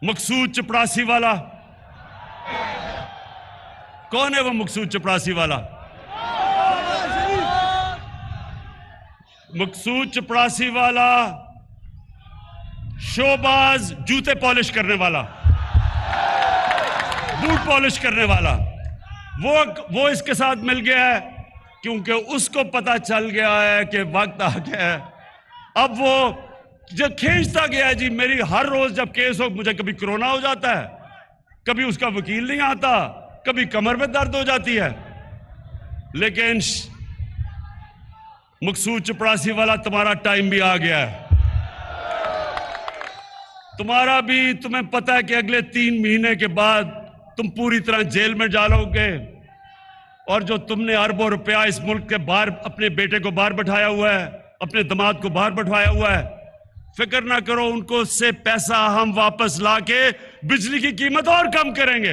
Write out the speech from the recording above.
मकसूद चपड़ासी वाला, कौन है वो मकसूद चपड़ासी वाला? मकसूद चपड़ासी वाला शोबाज जूते पॉलिश करने वाला, बूट पॉलिश करने वाला, वो इसके साथ मिल गया है क्योंकि उसको पता चल गया है कि वक्त आ गया है। अब वो जब खींचता गया है जी, मेरी हर रोज जब केस हो, मुझे कभी कोरोना हो जाता है, कभी उसका वकील नहीं आता, कभी कमर में दर्द हो जाती है। लेकिन मकसूद चपड़ासी वाला, तुम्हारा टाइम भी आ गया है। तुम्हारा भी, तुम्हें पता है कि अगले 3 महीने के बाद तुम पूरी तरह जेल में डालोगे, और जो तुमने अरबों रुपया इस मुल्क के बाहर अपने बेटे को बाहर बैठाया हुआ है, अपने दामाद को बाहर बैठाया हुआ है, फिक्र ना करो, उनको से पैसा हम वापस लाके बिजली की कीमत और कम करेंगे।